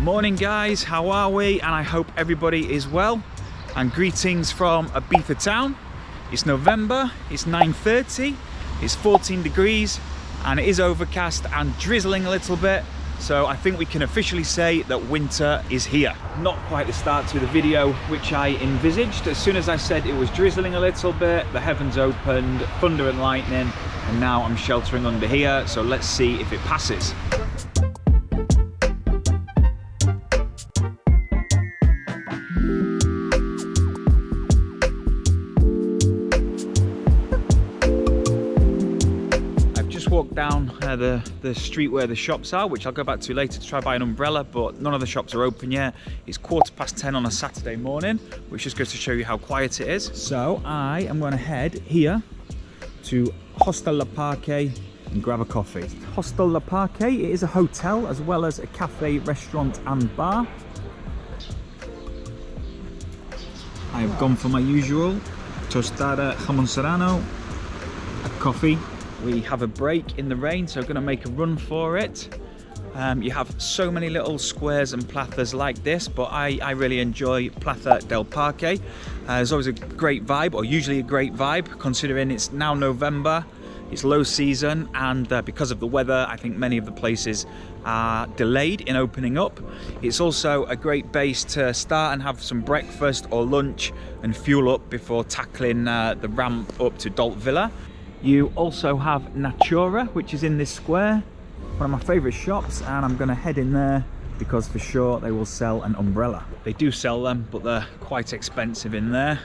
Morning guys, how are we? And I hope everybody is well. And greetings from Ibiza town. It's November, it's 9:30, it's 14 degrees and it is overcast and drizzling a little bit. So I think we can officially say that winter is here. Not quite the start to the video which I envisaged. As soon as I said it was drizzling a little bit, the heavens opened, thunder and lightning, and now I'm sheltering under here. So let's see if it passes. Walk down the street where the shops are, which I'll go back to later to try buy an umbrella, but none of the shops are open yet. It's 10:15 on a Saturday morning, which just goes to show you how quiet it is. So I am going to head here to Hostal La Parque and grab a coffee. Hostal La Parque, it is a hotel as well as a cafe, restaurant and bar. I have gone for my usual toastada jamon serrano, a coffee. We have a break in the rain, so going to make a run for it. You have so many little squares and plazas like this, but I really enjoy Plaza del Parque. There's always a great vibe, or usually a great vibe, considering it's now November, it's low season, and because of the weather, I think many of the places are delayed in opening up. It's also a great base to start and have some breakfast or lunch and fuel up before tackling the ramp up to Dalt Vila. You also have Natura, which is in this square, one of my favourite shops, and I'm going to head in there because for sure they will sell an umbrella. They do sell them, but they're quite expensive in there.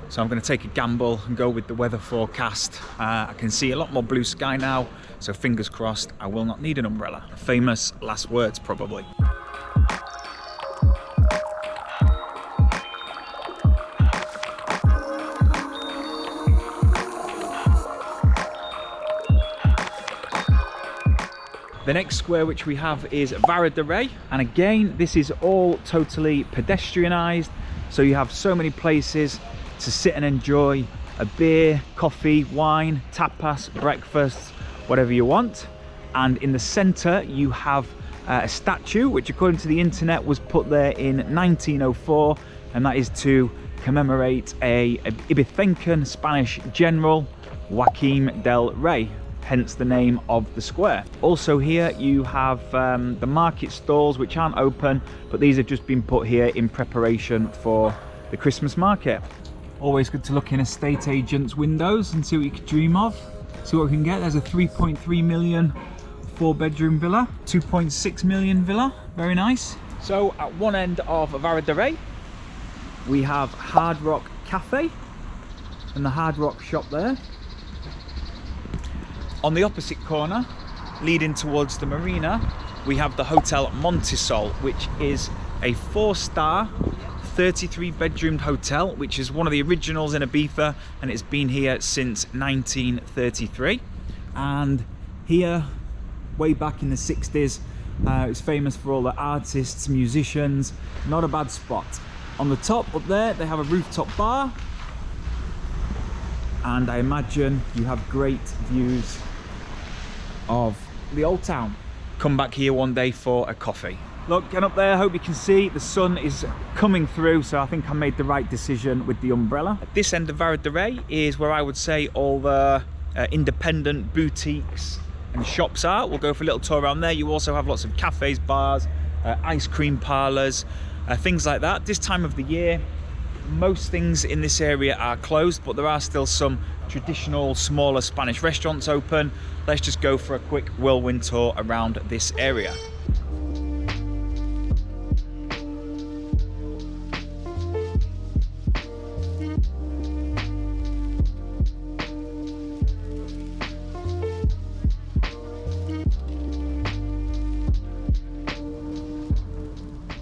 So I'm going to take a gamble and go with the weather forecast. I can see a lot more blue sky now, so fingers crossed I will not need an umbrella. Famous last words, probably. The next square which we have is Vara De Rey, and again this is all totally pedestrianised, so you have so many places to sit and enjoy a beer, coffee, wine, tapas, breakfast, whatever you want. And in the centre you have a statue which according to the internet was put there in 1904, and that is to commemorate a Ibizan Spanish general, Joaquim del Rey, hence the name of the square. Also here you have the market stalls which aren't open, but these have just been put here in preparation for the Christmas market. Always good to look in estate agents' windows and see what you could dream of. See what we can get. There's a 3.3 million 4-bedroom villa, 2.6 million villa, very nice. So at one end of Vara De Rey we have Hard Rock Café and the Hard Rock shop there. On the opposite corner, leading towards the marina, we have the Hotel Montesol, which is a 4-star, 33-bedroomed hotel, which is one of the originals in Ibiza, and it's been here since 1933. And here, way back in the 60s, it's famous for all the artists, musicians. Not a bad spot. On the top up there, they have a rooftop bar, and I imagine you have great views of the old town. Come back here one day for a coffee. Look, get up there, I hope you can see the sun is coming through, so I think I made the right decision with the umbrella. At this end of Vara De Rey is where I would say all the independent boutiques and shops are. We'll go for a little tour around there. You also have lots of cafes, bars, ice cream parlours, things like that. This time of the year, most things in this area are closed, but there are still some traditional smaller Spanish restaurants open. Let's just go for a quick whirlwind tour around this area.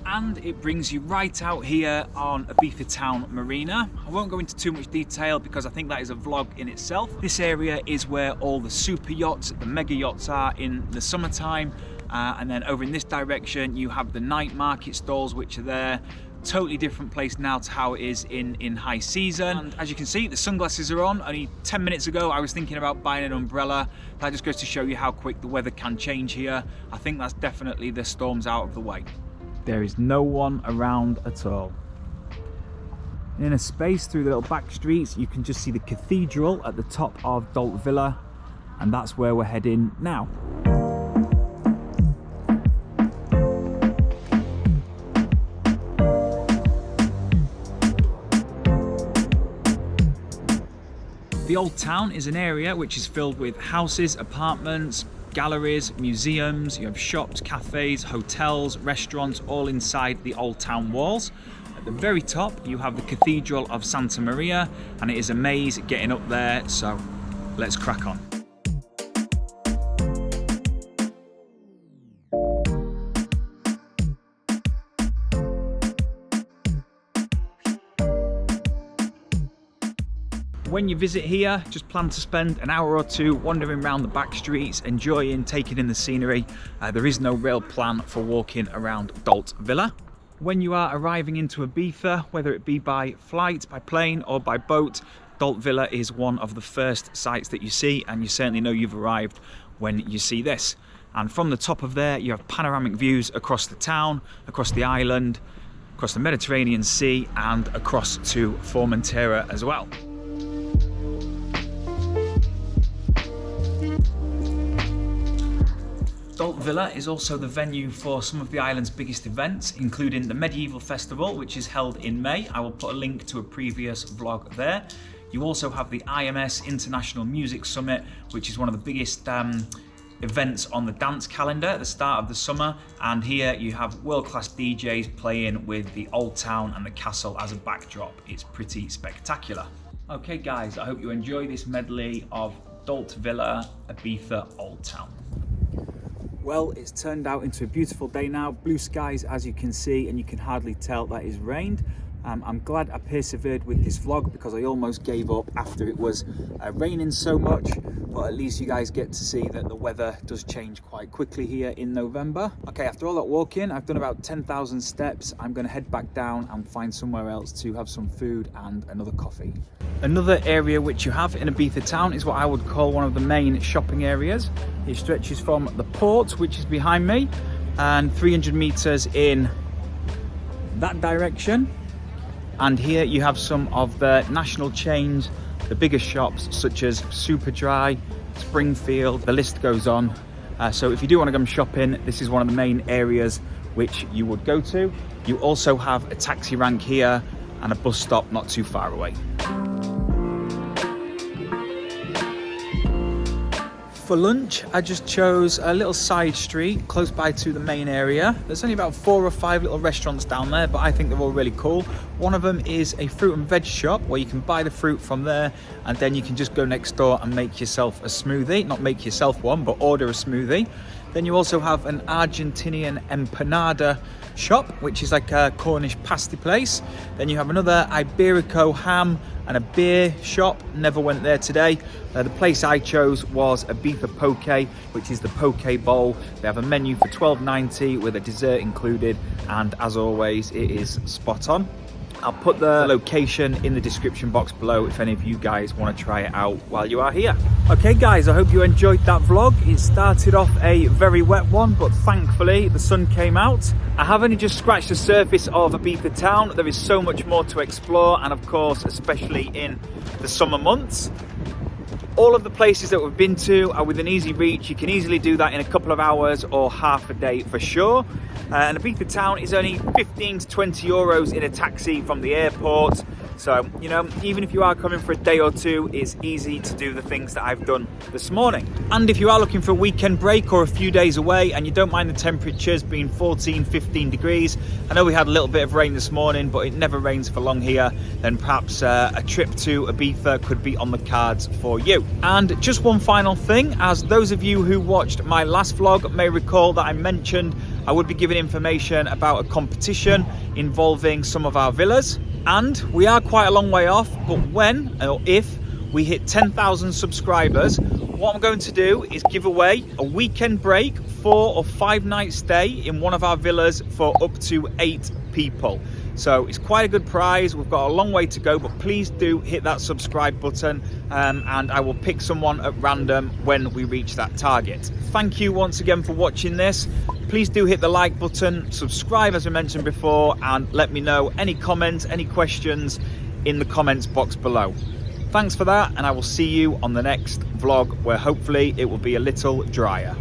And it brings you right out here on Ibiza Town Marina. I won't go into too much detail because I think that is a vlog in itself. This area is where all the super yachts, the mega yachts are in the summertime. And then over in this direction, you have the night market stalls, which are there. Totally different place now to how it is in high season. And as you can see, the sunglasses are on. Only 10 minutes ago, I was thinking about buying an umbrella. That just goes to show you how quick the weather can change here. I think that's definitely the storms out of the way. There is no one around at all. In a space through the little back streets, you can just see the cathedral at the top of Dalt Villa, and that's where we're heading now. The Old Town is an area which is filled with houses, apartments, galleries, museums. You have shops, cafes, hotels, restaurants, all inside the Old Town walls. At the very top, you have the Cathedral of Santa Maria, and it is a maze getting up there, so let's crack on. When you visit here, just plan to spend an hour or two wandering around the back streets, enjoying, taking in the scenery. There is no real plan for walking around Dalt Villa. When you are arriving into Ibiza, whether it be by flight, by plane or by boat, Dalt Villa is one of the first sights that you see, and you certainly know you've arrived when you see this. And from the top of there, you have panoramic views across the town, across the island, across the Mediterranean Sea, and across to Formentera as well. Dalt Villa is also the venue for some of the island's biggest events, including the Medieval Festival, which is held in May. I will put a link to a previous vlog there. You also have the IMS International Music Summit, which is one of the biggest events on the dance calendar at the start of the summer. And here you have world-class DJs playing with the Old Town and the castle as a backdrop. It's pretty spectacular. Okay guys, I hope you enjoy this medley of Dalt Villa, Ibiza, Old Town. Well, it's turned out into a beautiful day now. Blue skies, as you can see, and you can hardly tell that it's rained. I'm glad I persevered with this vlog because I almost gave up after it was raining so much, but at least you guys get to see that the weather does change quite quickly here in November. Okay, after all that walking, I've done about 10,000 steps. I'm going to head back down and find somewhere else to have some food and another coffee. Another area which you have in Ibiza town is what I would call one of the main shopping areas. It stretches from the port, which is behind me, and 300 meters in that direction. And here you have some of the national chains, the biggest shops such as Superdry, Springfield, the list goes on. So if you do want to go shopping, this is one of the main areas which you would go to. You also have a taxi rank here and a bus stop not too far away. For lunch, I just chose a little side street close by to the main area. There's only about 4 or 5 little restaurants down there, but I think they're all really cool. One of them is a fruit and veg shop where you can buy the fruit from there, and then you can just go next door and make yourself a smoothie. Not make yourself one, but order a smoothie. Then you also have an Argentinian empanada shop, which is like a Cornish pasty place. Then you have another Iberico ham and a beer shop. Never went there today. The place I chose was Ibiza Poke, which is the poke bowl. They have a menu for $12.90 with a dessert included, and as always, it is spot on. I'll put the location in the description box below if any of you guys want to try it out while you are here. Okay guys, I hope you enjoyed that vlog. It started off a very wet one, but thankfully the sun came out. I have only just scratched the surface of Ibiza town. There is so much more to explore, and of course, especially in the summer months. All of the places that we've been to are within easy reach. You can easily do that in a couple of hours or half a day for sure. And Ibiza town is only 15 to 20 euros in a taxi from the airport. So, you know, even if you are coming for a day or two, it's easy to do the things that I've done this morning. And if you are looking for a weekend break or a few days away and you don't mind the temperatures being 14, 15 degrees, I know we had a little bit of rain this morning, but it never rains for long here, then perhaps a trip to Ibiza could be on the cards for you. And just one final thing, as those of you who watched my last vlog may recall that I mentioned I would be giving information about a competition involving some of our villas. And we are quite a long way off, but when or if we hit 10,000 subscribers, what I'm going to do is give away a weekend break, 4 or 5 night stay in one of our villas for up to 8 people. So it's quite a good prize. We've got a long way to go, but please do hit that subscribe button, and I will pick someone at random when we reach that target. Thank you once again for watching this. Please do hit the like button, subscribe as I mentioned before, and let me know any comments, any questions in the comments box below. Thanks for that, and I will see you on the next vlog, where hopefully it will be a little drier.